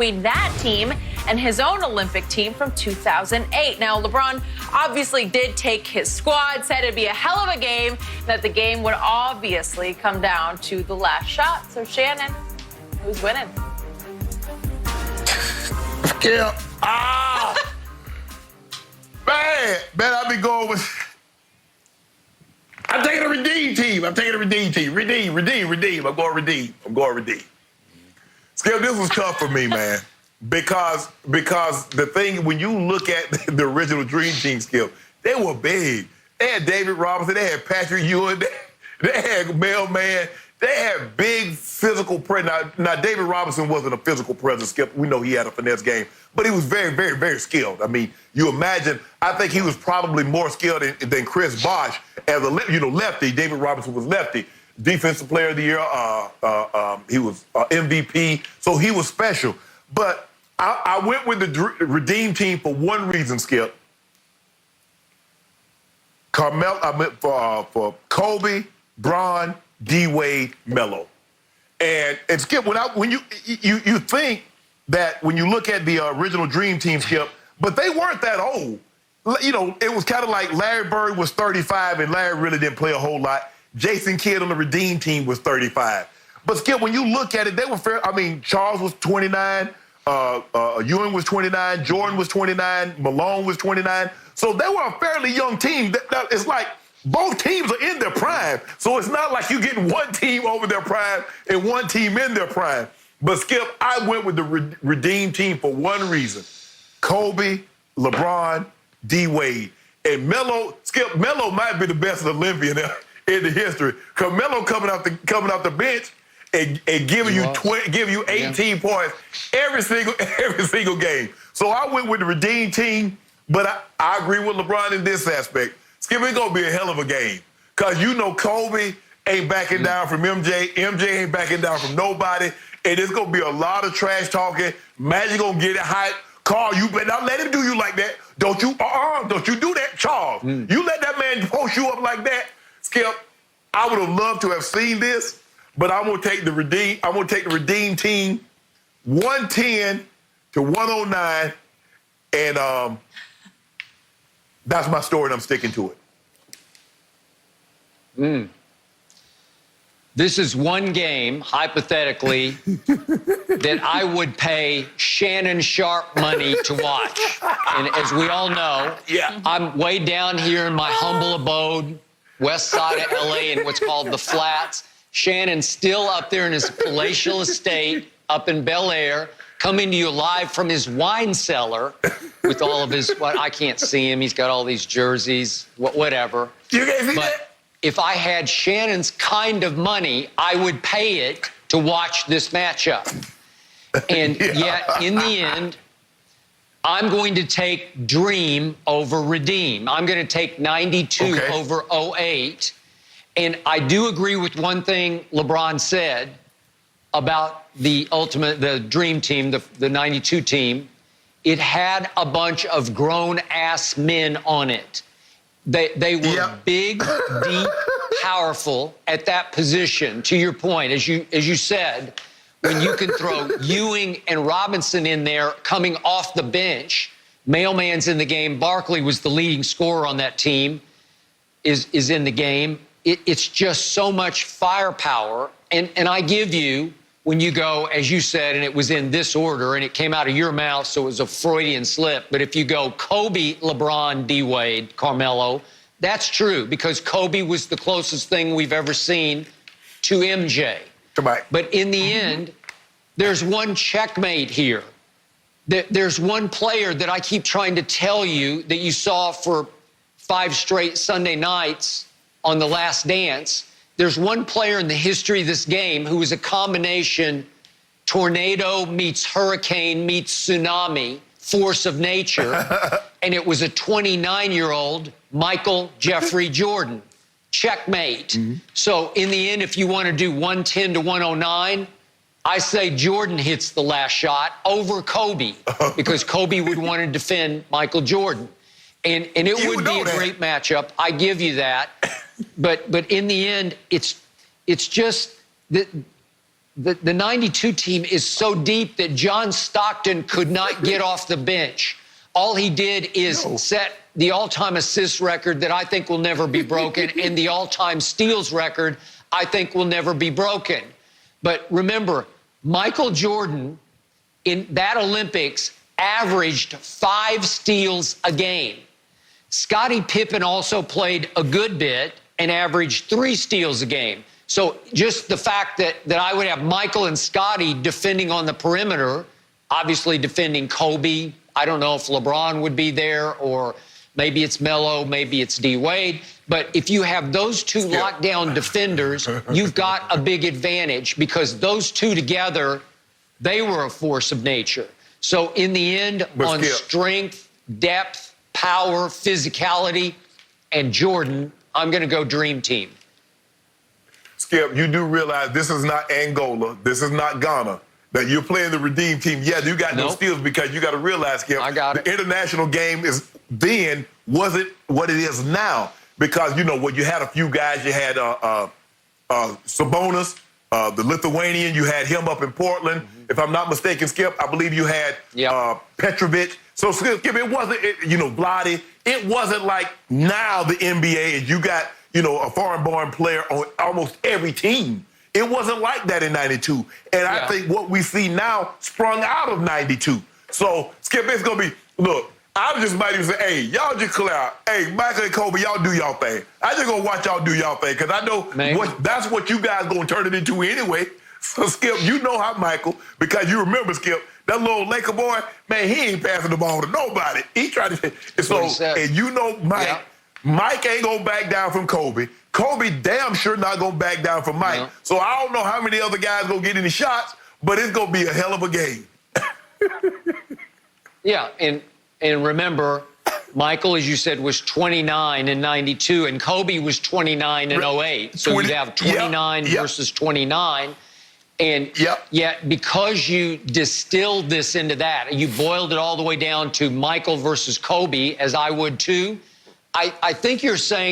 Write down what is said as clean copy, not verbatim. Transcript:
between that team and his own Olympic team from 2008. Now, LeBron obviously did take his squad, said it'd be a hell of a game, that the game would obviously come down to the last shot. So, Shannon, who's winning? Yeah. Man, I've been going with... I'm taking a redeem team. Redeem. I'm going redeem. Skip, this was tough for me, man. Because the thing, when you look at the original Dream Team, Skip, they were big. They had David Robinson, they had Patrick Ewing, they had Mailman, they had big physical presence. Now, David Robinson wasn't a physical presence, Skip. We know he had a finesse game, but he was very, very, very skilled. I mean, you imagine, I think he was probably more skilled than Chris Bosh as a lefty. David Robinson was lefty. Defensive Player of the Year, he was MVP, so he was special. But I went with the Redeem team for one reason, Skip. I went for Kobe, Bron, D-Wade, Melo. And Skip, when you think that when you look at the original Dream Team, Skip, but they weren't that old. You know, it was kind of like Larry Bird was 35, and Larry really didn't play a whole lot. Jason Kidd on the Redeem team was 35. But, Skip, when you look at it, they were fair. I mean, Charles was 29, Ewing was 29, Jordan was 29, Malone was 29. So they were a fairly young team. It's like both teams are in their prime. So it's not like you getting one team over their prime and one team in their prime. But, Skip, I went with the Redeem team for one reason. Kobe, LeBron, D-Wade. And Melo, Skip, Melo might be the best Olympian in the history. Because Melo coming off the bench and giving you 18 points every single game. So I went with the Redeem team, but I agree with LeBron in this aspect. Skip, it's going to be a hell of a game. Because you know Kobe ain't backing down from MJ. MJ ain't backing down from nobody. And there's going to be a lot of trash talking. Magic going to get it hot. Carl, you better not let him do you like that. Don't you do that, Charles. You let that man post you up like that. Skip, I would have loved to have seen this, but I'm gonna take the Redeem team 110 to 109, and that's my story, and I'm sticking to it. This is one game, hypothetically, that I would pay Shannon Sharp money to watch. And as we all know, I'm way down here in my humble abode, west side of L.A. in what's called the Flats. Shannon's still up there in his palatial estate up in Bel Air, coming to you live from his wine cellar with all of his, I can't see him. He's got all these jerseys, whatever. You can't see that? If I had Shannon's kind of money, I would pay it to watch this matchup. And yet, in the end, I'm going to take Dream over Redeem. I'm going to take 92 over 08. And I do agree with one thing LeBron said about the Dream team, the 92 team. It had a bunch of grown-ass men on it. They were big, deep, powerful at that position. To your point, as you said, when you can throw Ewing and Robinson in there coming off the bench, Mailman's in the game. Barkley was the leading scorer on that team, is in the game. It's just so much firepower. And I give you, when you go, as you said, and it was in this order, and it came out of your mouth, so it was a Freudian slip. But if you go Kobe, LeBron, D-Wade, Carmelo, that's true, because Kobe was the closest thing we've ever seen to MJ. But in the end, there's one checkmate here. There's one player that I keep trying to tell you that you saw for 5 straight Sunday nights on The Last Dance. There's one player in the history of this game who was a combination tornado meets hurricane meets tsunami, force of nature, and it was a 29-year-old Michael Jeffrey Jordan. Checkmate. So in the end, if you want to do 110 to 109, I say Jordan hits the last shot over Kobe, because Kobe would want to defend Michael Jordan. And it would be a great matchup. I give you that. But in the end, it's just that the 92 team is so deep that John Stockton could not get off the bench. All he did is set the all-time assist record that I think will never be broken and the all-time steals record I think will never be broken. But remember, Michael Jordan in that Olympics averaged 5 steals a game. Scottie Pippen also played a good bit and averaged 3 steals a game. So just the fact that I would have Michael and Scottie defending on the perimeter, obviously defending Kobe. I don't know if LeBron would be there, or maybe it's Melo, maybe it's D. Wade. But if you have those two lockdown defenders, you've got a big advantage because those two together, they were a force of nature. So in the end, on strength, depth, power, physicality, and Jordan, I'm going to go Dream Team. Skip, you do realize this is not Angola. This is not Ghana. That you're playing the Redeem Team. Yeah, you got no steals because you got to realize, Skip, the international game wasn't what it is now. Because, you know, when you had a few guys, you had Sabonis, the Lithuanian, you had him up in Portland. If I'm not mistaken, Skip, I believe you had Petrovic. So, Skip, it wasn't, Vlade. It wasn't like now the NBA, you got, a foreign-born player on almost every team. It wasn't like that in 92. And I think what we see now sprung out of 92. So, Skip, it's going to be, look, I just might even say, hey, y'all just clear out. Hey, Michael and Kobe, y'all do y'all thing. I just going to watch y'all do y'all thing because I know that's what you guys going to turn it into anyway. So, Skip, you know how Michael, because you remember, Skip, that little Laker boy, man, he ain't passing the ball to nobody. He tried to. So, and you know Mike, Mike ain't going to back down from Kobe. Kobe damn sure not going to back down from Mike. So I don't know how many other guys going to get any shots, but it's going to be a hell of a game. And remember, Michael, as you said, was 29 in 92, and Kobe was 29 in 08. So you'd have 29 versus 29. And yet, because you distilled this into that, you boiled it all the way down to Michael versus Kobe, as I would too, I think you're saying